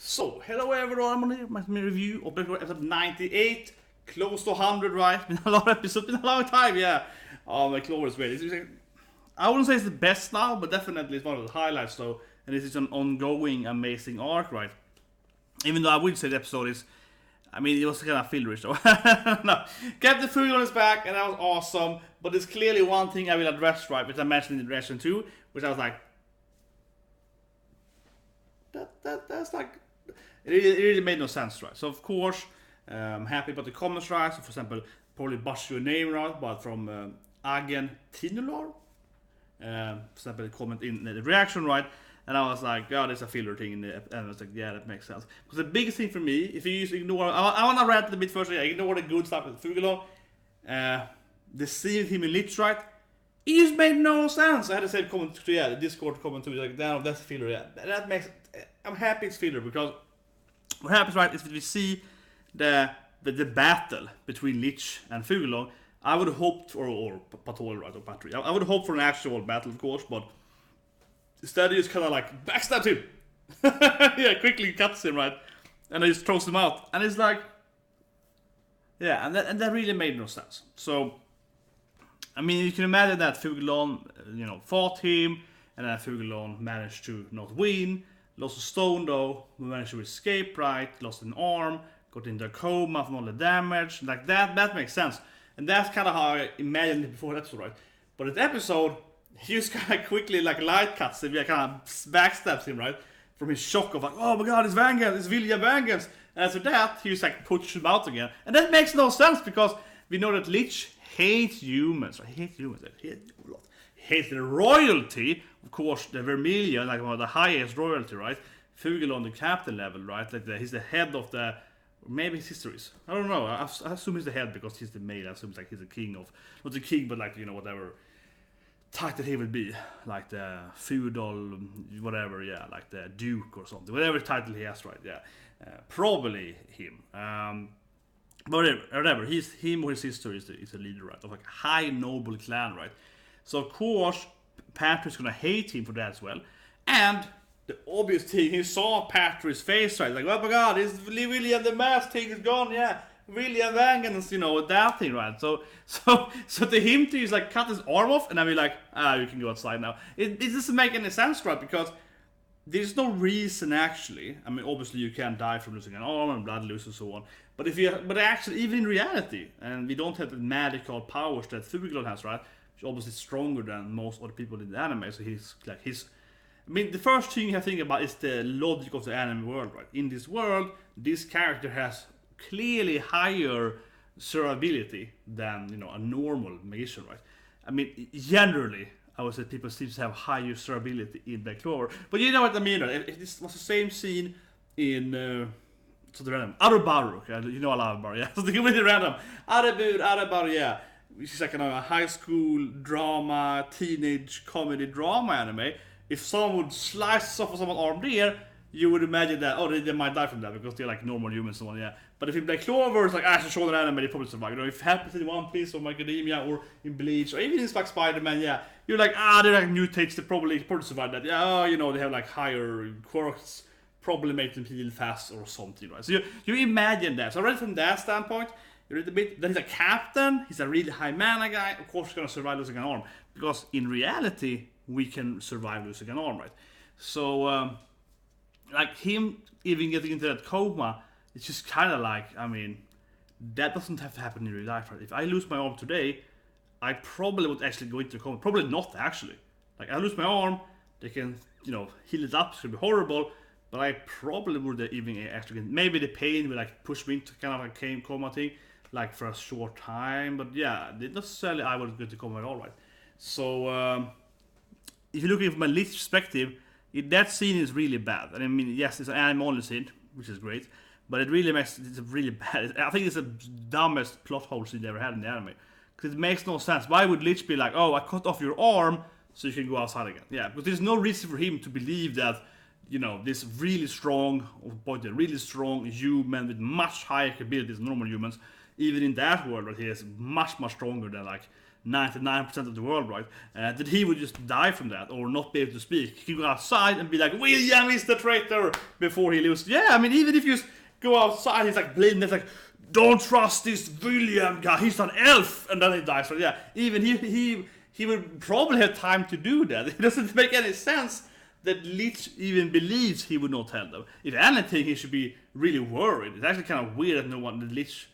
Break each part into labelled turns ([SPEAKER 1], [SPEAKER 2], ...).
[SPEAKER 1] So, hello everyone, I'm on my review of episode 98, close to 100, right? Been a lot of episodes, been a long time, yeah. Oh, my Clover is great. I wouldn't say it's the best now, but definitely it's one of the highlights, though. And this is an ongoing, amazing arc, right? Even though I would say the episode is, I mean, it was kind of fillerish, though. No, kept the food on his back, and that was awesome. But there's clearly one thing I will address, right, which I mentioned in the reaction too, which I was like, that's like, it really made no sense, right? So of course, I'm happy about the comments, right? So for example, probably butcher your name right, but from Agen Tinular, for example, comment in the reaction, right? And I was like, God, there's a filler thing in the, and I was like, yeah, that makes sense. Because the biggest thing for me, if you just ignore, I want to rant a bit first, yeah, ignore the good stuff with Fuegoleon, the scene with him in LICHT, right? It just made no sense. I had the same comment to the Discord comment too, like, damn, that's filler, yeah. That makes, I'm happy it's filler, because what happens, right, is that we see the battle between LICHT and Fuegoleon. I would have hoped, or Patrol, right, or Battery. I would have hoped for an actual battle, of course, but instead he just kind of like backstabs him. Yeah, quickly cuts him, right, and he just throws him out. And it's like, yeah, and that really made no sense. So, I mean, you can imagine that Fuegoleon, fought him, and then Fuegoleon managed to not win. Lost a stone though, managed to escape, right? Lost an arm, got into a coma from all the damage. Like that makes sense. And that's kind of how I imagined it before the episode, right? But in the episode, he just kind of quickly like light cuts him, yeah, kind of backstabs him, right? From his shock of like, oh my god, it's vengeance, it's Vilja vengeance. And after that, he just like pushes him out again. And that makes no sense because we know that LICHT hates humans, right? He hates humans, he hates the royalty. Of course, the Vermilion, like one of the highest royalty, right? Fuegoleon, the captain level, right? Like he's the head of the, maybe his histories. I don't know. I assume he's the head because he's the male. I assume it's like he's the king of, not the king, but like whatever title he would be, like the feudal, whatever, yeah, like the duke or something, whatever title he has, right? Yeah, probably him. But whatever, him or his sister is the leader, right? Of like a high noble clan, right? So of course, Patrick's gonna hate him for that as well. And the obvious thing, he saw Patrick's face, right? Like, oh my god, is William the mask thing is gone, yeah. William Vangens, that thing, right? So to him to just like cut his arm off and then be like, you can go outside now. It doesn't make any sense, right? Because there's no reason actually. I mean, obviously you can die from losing an arm and blood loss and so on. But actually, even in reality, and we don't have the magical powers that Fuegoleon has, right? Obviously stronger than most other people in the anime, so I mean, the first thing you have to think about is the logic of the anime world, right? In this world, this character has clearly higher survivability than, a normal magician, right? I mean, generally, I would say people seem to have higher survivability in Black Clover, but you know what I mean, right? If this was the same scene in, so the random, Arubaru, okay? You know I love Arubaru, yeah? So the really random, Arubaru, yeah. Which is like a high school drama, teenage comedy drama anime. If someone would slice off of someone's arm there, you would imagine that, oh, they might die from that because they're like normal humans and so on, yeah. But if in Black Clover, it's like Ash and Shoulder anime, they probably survive. If it happens in One Piece or Academia or in Bleach or even in like Spider-Man, yeah, you're like, they're like mutates, they probably survive that. Yeah, they have like higher quirks, probably make them heal fast or something, right? So you imagine that. So already from that standpoint, then he's a captain, he's a really high mana guy, of course he's gonna survive losing an arm. Because in reality, we can survive losing an arm, right? So, like him even getting into that coma, it's just kind of like, I mean, that doesn't have to happen in real life, right? If I lose my arm today, I probably would actually go into a coma. Probably not, actually. Like, I lose my arm, they can, heal it up, it's gonna be horrible, but I probably would even actually, maybe the pain will like push me into kind of a coma thing, like for a short time, but yeah, not necessarily I would go to coma at all, right? So, if you're looking from a LICHT perspective, that scene is really bad. And I mean, yes, it's an anime-only scene, which is great, but it really makes it's really bad. I think it's the dumbest plot hole scene they ever had in the anime, because it makes no sense. Why would LICHT be like, oh, I cut off your arm so you can go outside again? Yeah, but there's no reason for him to believe that, this really strong human with much higher capabilities than normal humans, even in that world, right, he is much stronger than like 99% of the world, right? That he would just die from that or not be able to speak. He could go outside and be like, William is the traitor, before he loses. Yeah, I mean, even if you just go outside, he's like blaming, it's like, don't trust this William guy, he's an elf, and then he dies. So yeah, even he would probably have time to do that. It doesn't make any sense that LICHT even believes he would not help them. If anything, he should be really worried. It's actually kind of weird that no one, the LICHT...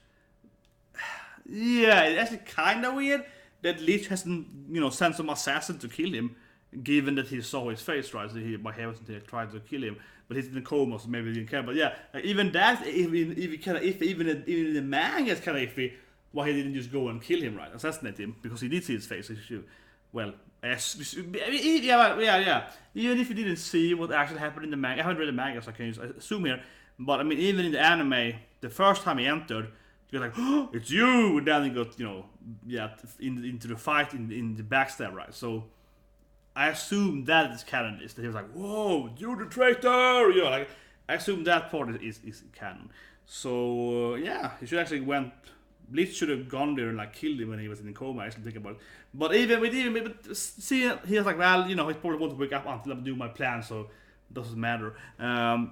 [SPEAKER 1] Yeah, it's actually kind of weird that LICHT hasn't, sent some assassin to kill him, given that he saw his face, right? So he, by heavens, he tried to kill him, but he's in the coma, so maybe he didn't care. But yeah, even that, even in the manga, it's kind of iffy why he didn't just go and kill him, right? Assassinate him, because he did see his face. Well, yeah. Even if you didn't see what actually happened in the manga, I haven't read the manga, so I can just assume here. But I mean, even in the anime, the first time he entered, he was like, oh, it's you! And then he got, into the fight in the backstab, right? So I assume that is canon. That he was like, whoa, you're the traitor! Like, I assume that part is canon. So, yeah, he should actually LICHT should have gone there and like killed him when he was in the coma. I actually think about it. But see, he was like, well, he probably won't wake up until I do my plan, so it doesn't matter. I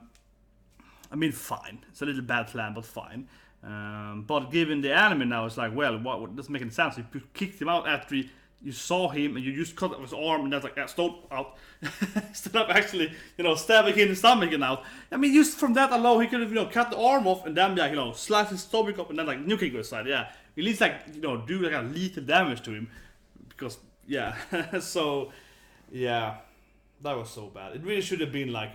[SPEAKER 1] mean, fine. It's a little bad plan, but fine. But given the anime now, it's like, well, what doesn't make any sense. If you kicked him out after you saw him and you just cut off his arm, and that's like, yeah, stop out. Instead of actually, stabbing him in the stomach and out. I mean, just from that alone, he could have, cut the arm off and then be like, slice his stomach up and then like, you can go aside. Yeah, at least like, do like a lethal damage to him, because yeah. So yeah, that was so bad. It really should have been like,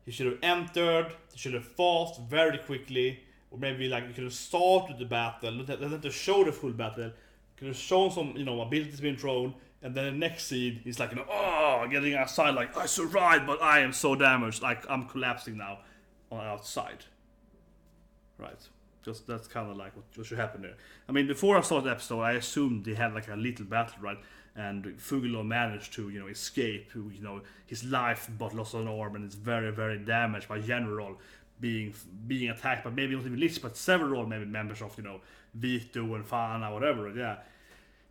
[SPEAKER 1] he should have entered, he should have fought very quickly, or maybe like you could have started the battle, not have to show the full battle. Could have shown some, abilities being thrown, and then the next scene is like, getting outside, like, I survived, but I am so damaged, like, I'm collapsing now on outside. Right. Just, that's kind of like what should happen there. I mean, before I saw the episode, I assumed they had like a little battle, right? And Fuegoleon managed to, escape, his life, but lost an arm, and it's very, very damaged by general being attacked by maybe not even LICHT, but several maybe members of, Vito and Fana, whatever. Yeah.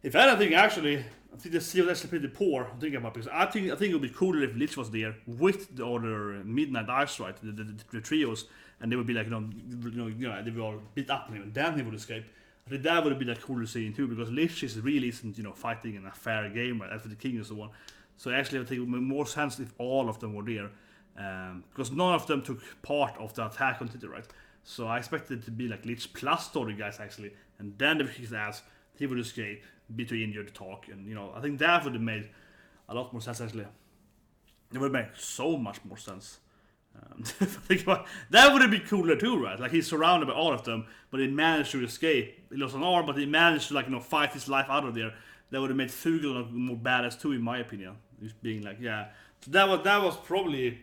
[SPEAKER 1] If anything, actually, I think the scene was actually pretty poor. I'm thinking about, because I think it would be cooler if LICHT was there with the other Midnight Ice, right? The trios, and they would be like, they would all beat up on him, and then he would escape. I think that would have been a cooler scene too, because LICHT really isn't, fighting in a fair game, right? After the king and so on. So actually, I think it would make more sense if all of them were there, because none of them took part of the attack on Twitter, right? So I expected it to be like LICHT plus the other guys actually, and then the his ass, he would escape, be too injured to talk, and I think that would have made a lot more sense actually. It would make so much more sense. If I think about it, that would have been cooler too, right? Like, he's surrounded by all of them, but he managed to escape. He lost an arm, but he managed to fight his life out of there. That would have made Fuegoleon more badass too, in my opinion. Just being like, yeah. So that was probably,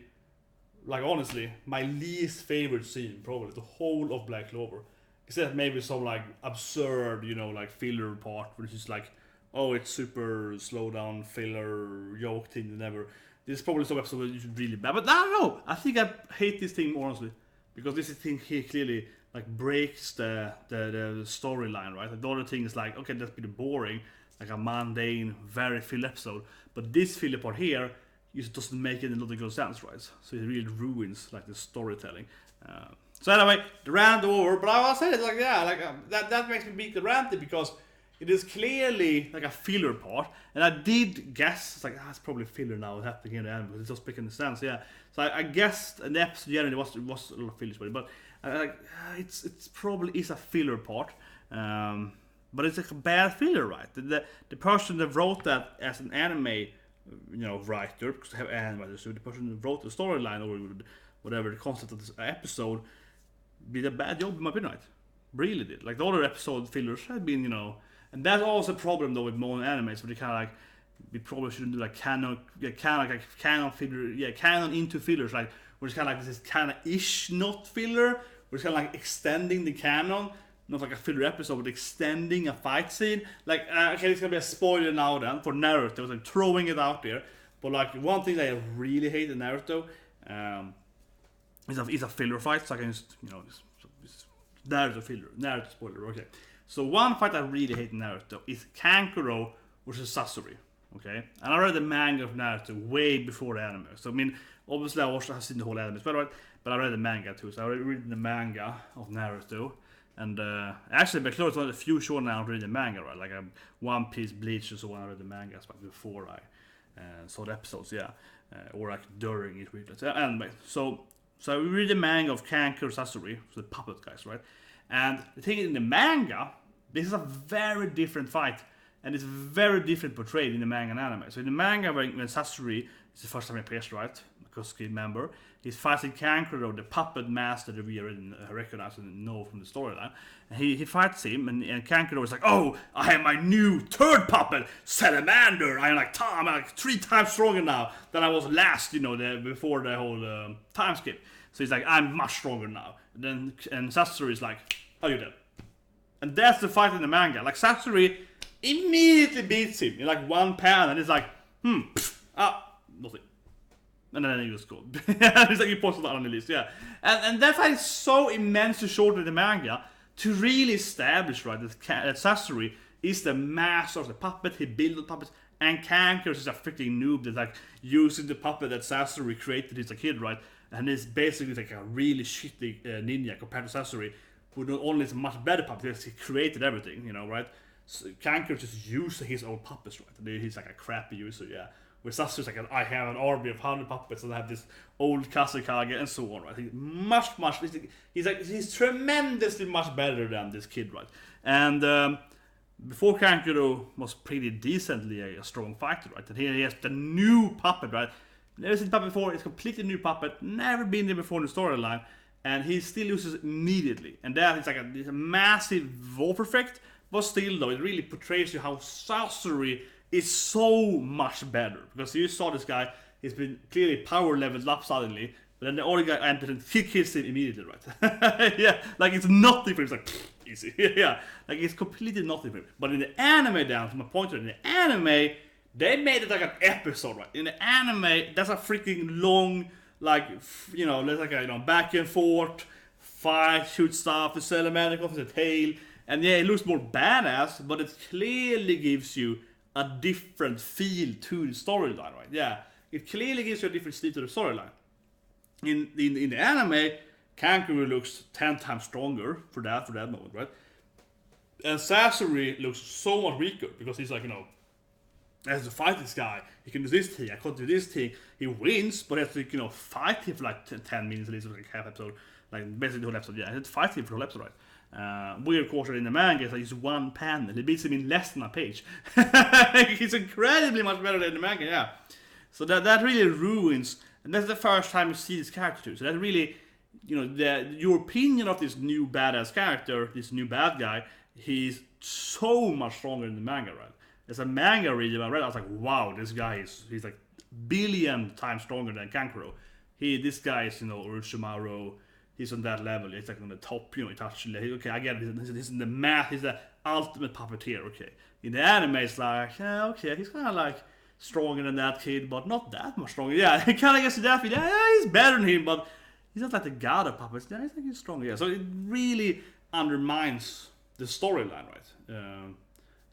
[SPEAKER 1] like, honestly, my least favorite scene, probably, the whole of Black Clover. Except maybe some, like, absurd, like, filler part, which is like, oh, it's super slow down filler, joke thing, never. This is probably some episode that you should really bad. But I don't know, I think I hate this thing more, honestly. Because this thing here clearly, like, breaks the storyline, right? Like, the other thing is like, okay, that's pretty boring, like a mundane, very filler episode. But this filler part here, it doesn't make any logical sense, right? So it really ruins like the storytelling. So anyway, the rant over. But I will say it like, yeah, like that makes me beat the rant because it is clearly like a filler part, and I did guess it's like it's probably filler now happening in the end because it's just making sense, yeah. So I guessed an episode generally was a lot of fillers, but it's probably is a filler part. But it's like a bad filler, right? The person that wrote that as an anime, writer, because they have animators, so the person that wrote the storyline or whatever the concept of this episode did a bad job in my opinion, right? Really did. Like the other episode fillers had been, and that's also a problem though with modern animes, where they kind of like we probably shouldn't do like canon filler, canon into fillers, like where it's kind of like this kind of ish not filler, where it's kind of like extending the canon. Not like a filler episode, but extending a fight scene. Like, okay, it's gonna be a spoiler now then for Naruto. It's like throwing it out there. But like one thing that I really hate in Naruto is a filler fight. So I can just, Naruto filler, Naruto spoiler. Okay, So one fight I really hate in Naruto is Kankuro versus Sasori. Okay, and I read the manga of Naruto way before the anime. So I mean, obviously I've seen the whole anime, but I read the manga too. So I read the manga of Naruto, and actually, but close one of the few shows now I read the manga, right? Like One Piece, Bleach, or so on. I read the manga but before I saw the episodes, yeah, or like during it. So, anyway, so we read the manga of Kankuro Sasori, so the puppet guys, right? And the thing in the manga, this is a very different fight. And it's very different portrayed in the manga and anime. So in the manga, when Sasori is the first time he appears, right? Because he member, he's fighting Kankuro, the puppet master that we already recognize and know from the storyline. And he fights him, and Kankuro is like, "Oh, I have my new third puppet, Salamander. I'm like 3 times stronger now than I was last, before the whole time skip." So he's like, "I'm much stronger now." And Sasori is like, "Oh, you're dead." And that's the fight in the manga. Like Sasori immediately beats him in like one pan, and it's like, nothing. And then he just goes. It's like he posted that on the list, yeah. And that fight is so immensely short in the manga to really establish, right, that Sasori is the master of the puppet. He built the puppets, and Kankuro is a freaking noob that's like using the puppet that Sasori created as a kid, right? And it's basically like a really shitty ninja compared to Sasori, who not only is a much better puppet, because he created everything, right? So Kankuro just used his own puppets, right? And he's like a crappy user, yeah. Where Sasori's like, I have an army of 100 puppets, and I have this old Kazekage and so on, right? He's tremendously much better than this kid, right? And before Kankuro was pretty decently a strong fighter, right? And here he has the new puppet, right? Never seen the puppet before, it's a completely new puppet, never been there before in the storyline, and he still uses it immediately. And that is like a massive wolf effect. But still, though, it really portrays you how Sasori is so much better. Because you saw this guy, he's been clearly power leveled up suddenly, but then the other guy entered and he kills him immediately, right? Yeah, like it's nothing for him. It's like, easy. Yeah, like it's completely nothing for him. But in the anime, down from a point in the anime, they made it like an episode, right? In the anime, that's a freaking long, like, there's like a, back and forth, fight, shoot stuff, the salamander comes with a tail. And yeah, it looks more badass, but it clearly gives you a different feel to the storyline, right? Yeah, it clearly gives you a different feel to the storyline. In the anime, Kankuro looks 10 times stronger for that moment, right? And Sasori looks so much weaker because he's like, as to fight this guy, he can do this thing, I can't do this thing. He wins, but he has to, fight him for like 10 minutes at least, like half episode, like basically the whole episode. Yeah, he has to fight him for the whole episode, right? Weird quarter in the manga is like it's one panel. He beats him in less than a page. He's incredibly much better than the manga, yeah. So that really ruins, and that's the first time you see this character too. So that really, your opinion of this new badass character, this new bad guy, he's so much stronger in the manga, right? As a manga reader, I was like, wow, this guy he's like billion times stronger than Kankuro. This guy is, Orochimaru. He's on that level. He's like on the top, he touched. Okay, I get it. He's in the math. He's the ultimate puppeteer. Okay, in the anime, it's like, yeah, okay, he's kind of like stronger than that kid, but not that much stronger. Yeah, he kind of gets to that feel. Yeah, he's better than him, but he's not like the god of puppets. Yeah, he's stronger. Yeah, so it really undermines the storyline, right?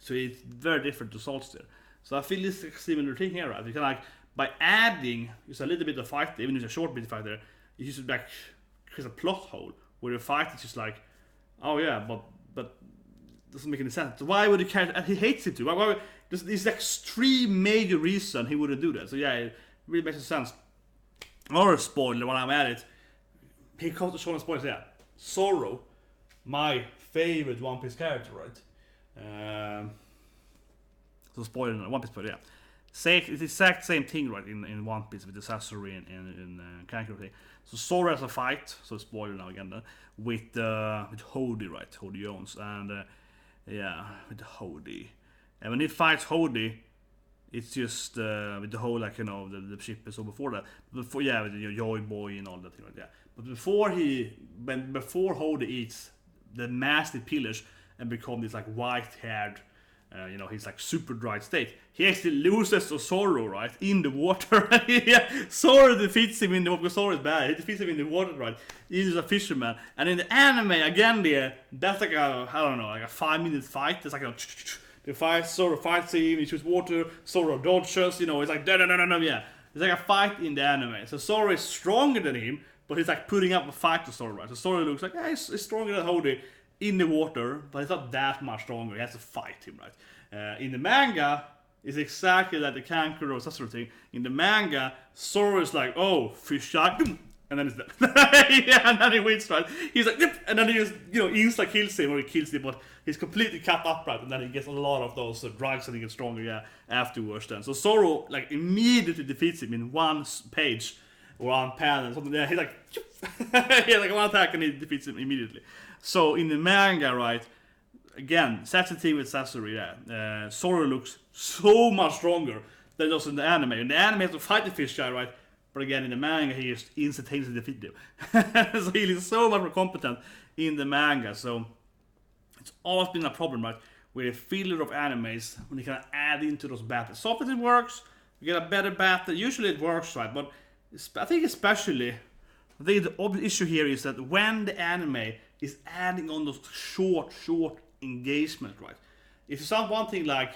[SPEAKER 1] So it's very different results there. So I feel this is a similar thing here, right? You can like by adding just a little bit of fight, even if it's a short bit of fight there, you just like creates a plot hole where the fight is just like, oh yeah, but doesn't make any sense. So why would the character? And he hates it too. Why there's like 3 major reasons he wouldn't do that. So yeah, it really makes sense. Or a spoiler when I'm at it. He comes to show spoilers. Yeah, Zoro, my favorite One Piece character, right? So spoiler, One Piece spoiler, yeah. It's the exact same thing, right, in One Piece with the Sasori and Kankuro thing. So Zoro has a fight, so spoiler now again, with Hody, right, Hody Jones, and with Hody. And when he fights Hody, it's just with the whole, like, the ship and so before that. Before, yeah, with the Joy Boy and all that thing, right, yeah. But before Hody eats the massive pillars and become this, like, white-haired you know, he's like super dry state. He actually loses to Zoro, right, in the water. Yeah, Zoro defeats him in the water, because Zoro is bad. He defeats him in the water, right? He's a fisherman. And in the anime, again, that's like a, I don't know, like a 5-minute fight. It's like a, the fight, Zoro fights him, he shoots water, Zoro dodges, you know, it's like, no, yeah. It's like a fight in the anime. So Zoro is stronger than him, but he's like putting up a fight to Zoro, right? So Zoro looks like, yeah, he's stronger than Hody in the water, but he's not that much stronger. He has to fight him, right? In the manga, it's exactly like the Kanker or that sort of thing. In the manga, Zoro is like, oh, fish shark, and then he's dead. Yeah, and then he wins, right? He's like, yep, and then he just, you know, insta kills him, or he kills him, but he's completely cut up, right? And then he gets a lot of those drugs and he gets stronger, yeah, afterwards then. So Zoro, like, immediately defeats him in one page, or one panel, or something. Yeah, he's like, yeah, like one attack and he defeats him immediately. So in the manga, right, again, sensitive with Sasori, yeah, Zoro looks so much stronger than just in the anime. In the anime, he has to fight the fish guy, right? But again, in the manga, he just instantaneously defeated him. So he is so much more competent in the manga. So it's always been a problem, right? With a filler of animes, when you can add into those battles. Sometimes it works, you get a better battle. Usually it works, right? But I think especially, the obvious issue here is that when the anime is adding on those short engagement, right? If you sound one thing like,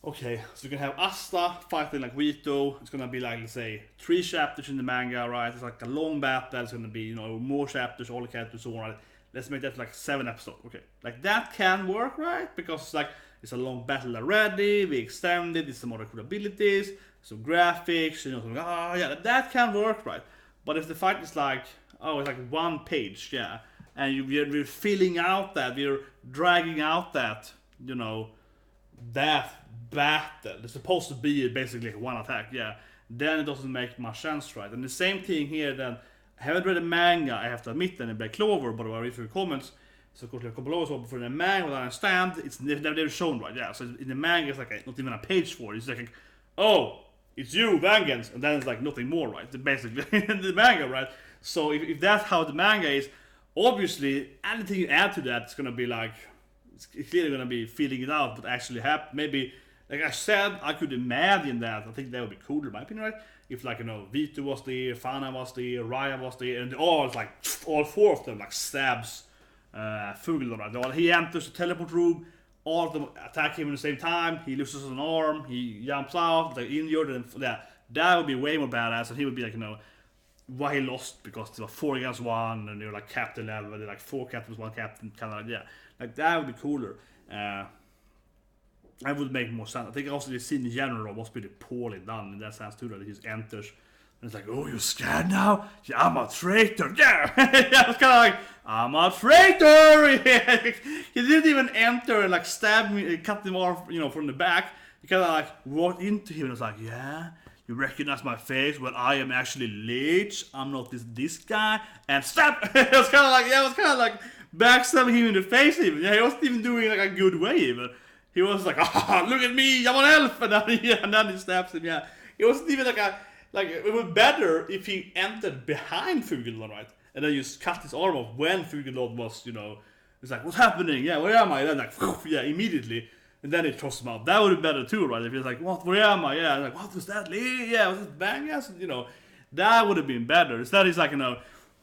[SPEAKER 1] okay, so you can have Asta fighting like Vito, it's gonna be like, let's say, 3 chapters in the manga, right? It's like a long battle, it's gonna be, you know, more chapters, all the characters, so on, right? Let's make that like 7 episodes, okay? Like that can work, right? Because it's like, it's a long battle already, we extended, it's some other cool abilities, some graphics, you know, some, yeah, that can work, right? But if the fight is like, oh, it's like 1 page, yeah, and we're filling out that, we're dragging out that, you know, that battle, it's supposed to be basically 1 attack, yeah, then it doesn't make much sense, right? And the same thing here, then, I haven't read a manga, I have to admit, then in Black Clover, but I read through the comments, so go to a couple of those, but for the manga, what I understand, it's never shown, right? Yeah, so in the manga, it's like not even a page for it, it's like, oh, it's you, Vengeance, and then it's like nothing more, right? Basically, in the manga, right? So if that's how the manga is, obviously, anything you add to that, it's gonna be like, it's clearly gonna be feeling it out, but actually happen. Maybe, like I said, I could imagine that. I think that would be cooler, in my opinion, right? If, like, you know, Vito was there, Fana was there, Raya was there, and all 4 of them like stabs Fuegoleon, right? He enters the teleport room, all of them attack him at the same time. He loses an arm, he jumps out, they're injured, and that would be way more badass. And he would be like, you know, why he lost, because there were 4 against 1, and they were like captain level, they're like 4 captains, 1 captain, kind of like, yeah, like that would be cooler. That would make more sense. I think also the scene in general was pretty poorly done in that sense too, that he just enters and it's like, oh, you're scared now? Yeah, I'm a traitor. Yeah, yeah, it's kind of like, I'm a traitor. Yeah. He didn't even enter and like stab me, cut him off, you know, from the back. He kind of like walked into him and was like, yeah, you recognize my face? Well, I am actually LICHT. I'm not this guy. And stab. It was kind of like, yeah, it was kind of like backstabbing him in the face even. Yeah, he wasn't even doing like a good way even. He was like, ah, look at me, I'm an elf, and then he stabs him. Yeah, it wasn't even like it would be better if he entered behind Fuegoleon, right, and then just cut his arm off when Fuegoleon was, you know, it's like, what's happening? Yeah, where am I? And then like, yeah, immediately, and then it throws him out. That would be better too, right? If he was like, what? Where am I? Yeah, and like, what was that? Yeah, was it bang? Yes, you know, that would have been better. Instead, he's like, you know,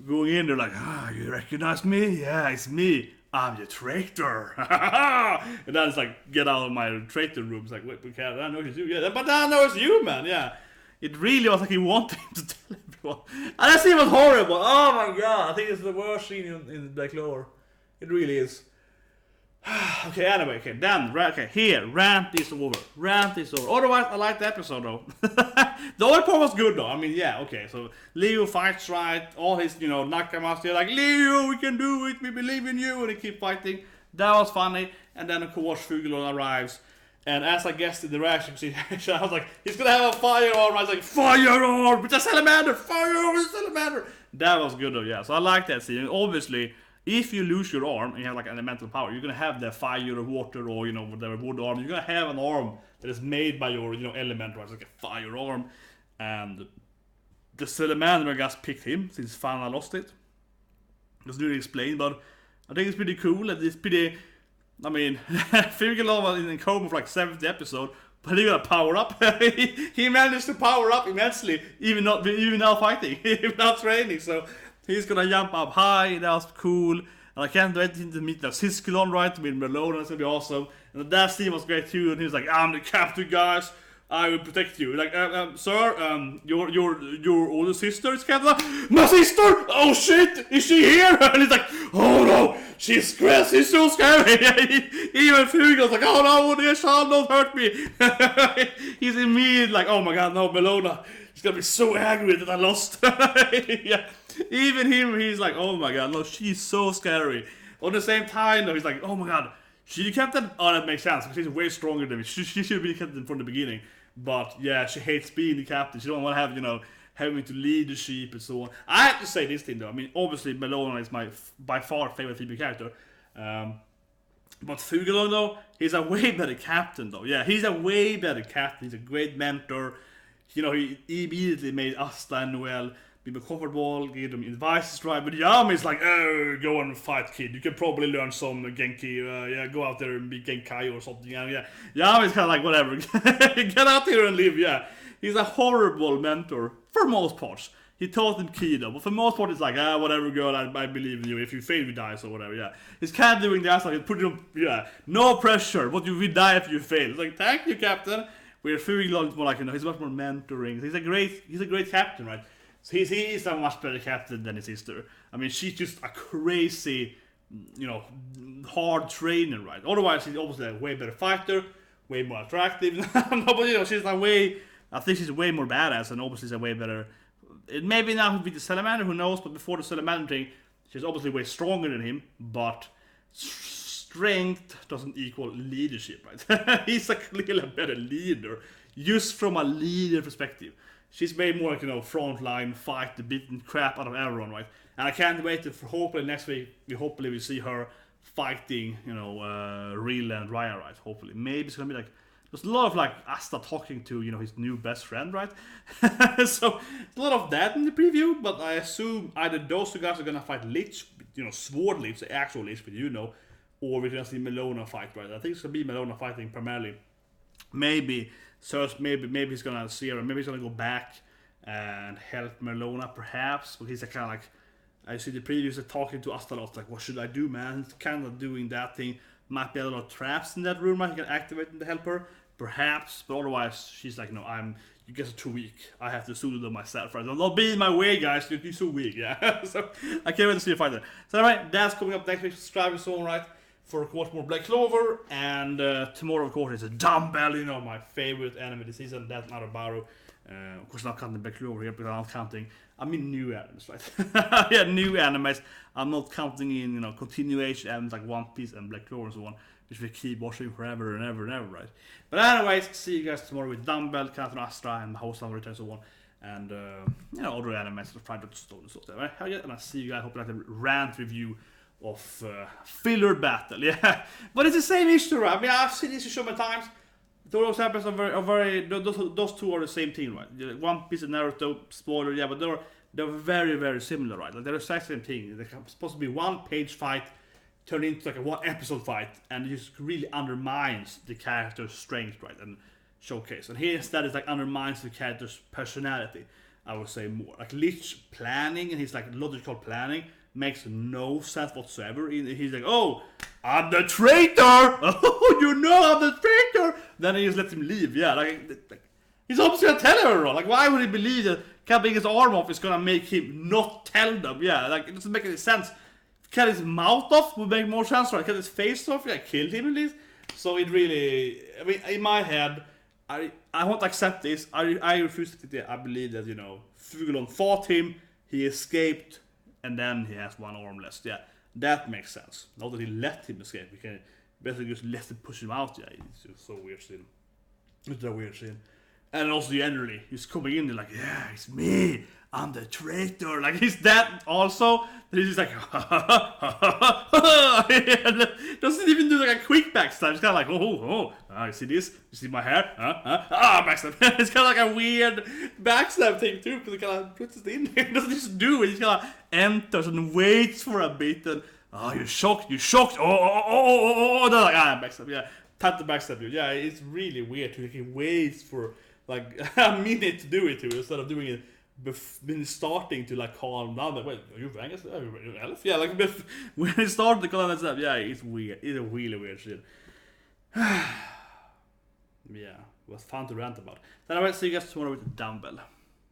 [SPEAKER 1] going in there like, you recognize me? Yeah, it's me. I'm the traitor. And then it's like, get out of my traitor room. It's like, wait, we can't, I know it's you. Yeah, but I know it's you, man. Yeah. It really was like he wanted him to tell everyone. And that scene was horrible. Oh my god. I think it's the worst scene in Black Clover. It really is. Okay, anyway, okay, then, okay, here, rant is over. Rant is over. Otherwise, I liked the episode though. The other part was good though. I mean, yeah, okay, so Leo fights, right? All his, you know, nakamas, they're like, Leo, we can do it, we believe in you, and they keep fighting. That was funny. And then, of course, Fuegoleon arrives. And as I guessed in the reaction, I was like, he's gonna have a firearm. I was like, firearm! It's a salamander! Firearm! It's a salamander! That was good though, yeah. So I like that scene. And obviously, if you lose your arm and you have like elemental power, you're gonna have the fire or water or, you know, whatever wood arm. You're gonna have an arm that is made by your, you know, element, right? It's like a firearm. And the salamander, I guess, picked him since Fana lost it. Doesn't really explain, but I think it's pretty cool. It's pretty I mean, Fuegoleon was in coma for like 70 episodes, but he got power up. he managed to power up immensely, even now fighting, even now training. So he's gonna jump up high. That was cool. And I can't wait to meet Fuegoleon, right? With Melona, it's gonna be awesome. And that scene was great too. And he was like, "I'm the captain, guys. I will protect you." Like, sir, your older sister is captain. My sister? Oh shit, is she here? And he's like, oh no, she's so scary. Even Fuegoleon's like, oh no, they shall not hurt me. He's immediately like, oh my god, no, Melona. He's gonna be so angry that I lost. Yeah. Even him, he's like, oh my god, no, she's so scary. On the same time, though, he's like, oh my god, she the captain? Oh, that makes sense, because she's way stronger than me. She should be the captain from the beginning. But yeah, she hates being the captain. She don't want to have, having to lead the sheep and so on. I have to say this thing though. I mean, obviously Melona is my by far favorite female character. But Fuegoleon though, he's a way better captain though. Yeah, he's a way better captain. He's a great mentor. He immediately made Asta and Noel be more comfortable, give them advice, right? But Yami's like, oh, go and fight, kid. You can probably learn some Genki. Go out there and be Genkai or something. Yeah, Yami's kind of like, whatever. Get out here and live, yeah. He's a horrible mentor, for most parts. He taught him Kido, but for most part, it's like, whatever, girl, I believe in you. If you fail, you die, so whatever, yeah. He's kind of doing that, like, putting him, no pressure, but you will die if you fail. It's like, thank you, Captain. Where Fuegoleon more like, he's much more mentoring. He's a great captain, right? So he is a much better captain than his sister. I mean, she's just a crazy, hard trainer, right? Otherwise, she's obviously a way better fighter, way more attractive. No, but she's a way. I think she's way more badass, and obviously she's a way better. It maybe now with the Salamander, who knows? But before the Salamander thing, she's obviously way stronger than him. But strength doesn't equal leadership, right? He's a clearly better leader, just from a leader perspective. She's way more like, frontline, fight the beaten crap out of everyone, right? And I can't wait for hopefully next week, we see her fighting, Real and Raya, right? Hopefully. Maybe it's gonna be like, there's a lot of like Asta talking to, his new best friend, right? So, a lot of that in the preview, but I assume either those two guys are gonna fight Lich, Sword Lich, the actual Lich, but or we're gonna see Melona fight, right? I think it's gonna be Melona fighting primarily. Maybe he's gonna see her. Maybe he's gonna go back and help Melona, perhaps. But he's kind of like, I see the previews are talking to Asta a lot. Like, what should I do, man? He's kind of doing that thing. Might be a lot of traps in that room. I can activate them to help her, perhaps. But otherwise, she's like, no, you guys are too weak. I have to solo them myself. Right? Don't be in my way, guys. You're so weak. Yeah. So I can't wait to see you fight there. So anyway, that's coming up next week. Subscribe and so on, right? For watch more Black Clover, and tomorrow of course is a Dumbbell, my favorite anime this season. That's not a Baru. Of course, I'm not counting Black Clover here, but I'm not counting. I mean new animes, right? Yeah, new animes. I'm not counting in continuation animes like One Piece and Black Clover and so on, which we keep watching forever and ever and ever, right? But anyways, see you guys tomorrow with Dumbbell, Captain Astra, and House of Return and so on, and other animes, Friday Stone and stuff. Right? And I'll see you guys. Hope you like the rant review of filler battle, yeah. But it's the same issue, right? I mean, I've seen this so many times. Those episodes are very those two are the same thing, right? One Piece and Naruto, spoiler, yeah, but they're very, very similar, right? Like they're the same thing. They're supposed to be one-page fight turned into like a one-episode fight, and it just really undermines the character's strength, right? And showcase. And here instead it's like undermines the character's personality, I would say more. Like Lich's planning and his like logical planning makes no sense whatsoever. He's like, oh, I'm the traitor! Oh, I'm the traitor! Then he just lets him leave, yeah. Like he's obviously gonna tell everyone. Like, why would he believe that cutting his arm off is gonna make him not tell them? Yeah, like, it doesn't make any sense. Cut his mouth off would make more sense, right? Cut his face off, yeah, kill him at least. So it really, I mean, in my head, I won't accept this. I refuse to think. I believe that, Fuegoleon fought him, he escaped, and then he has one arm less. Yeah, that makes sense. Not that he let him escape. We can basically just let him push him out. Yeah, it's just so weird scene. It's a weird scene. And also generally, he's coming in there like, yeah, it's me. I'm the traitor. Like, he's that also. That he's just like, doesn't even do like a quick backstab. It's kind of like, you see this? You see my hair? Backstab. It's kind of like a weird backstab thing too, because he kind of puts it in. He doesn't just do it. He kind of enters and waits for a bit, and oh, you're shocked, oh, they're like, backstab, yeah, time to backstab you. Yeah, it's really weird to he waits for like a minute to do it to instead of doing it been starting to like calm down. Like, wait, are you Vegas? Are you elf? Yeah, like when it started to calm down, yeah, it's weird. It's a really weird shit. Yeah, it was fun to rant about. Then I will see you guys tomorrow with the dumbbell.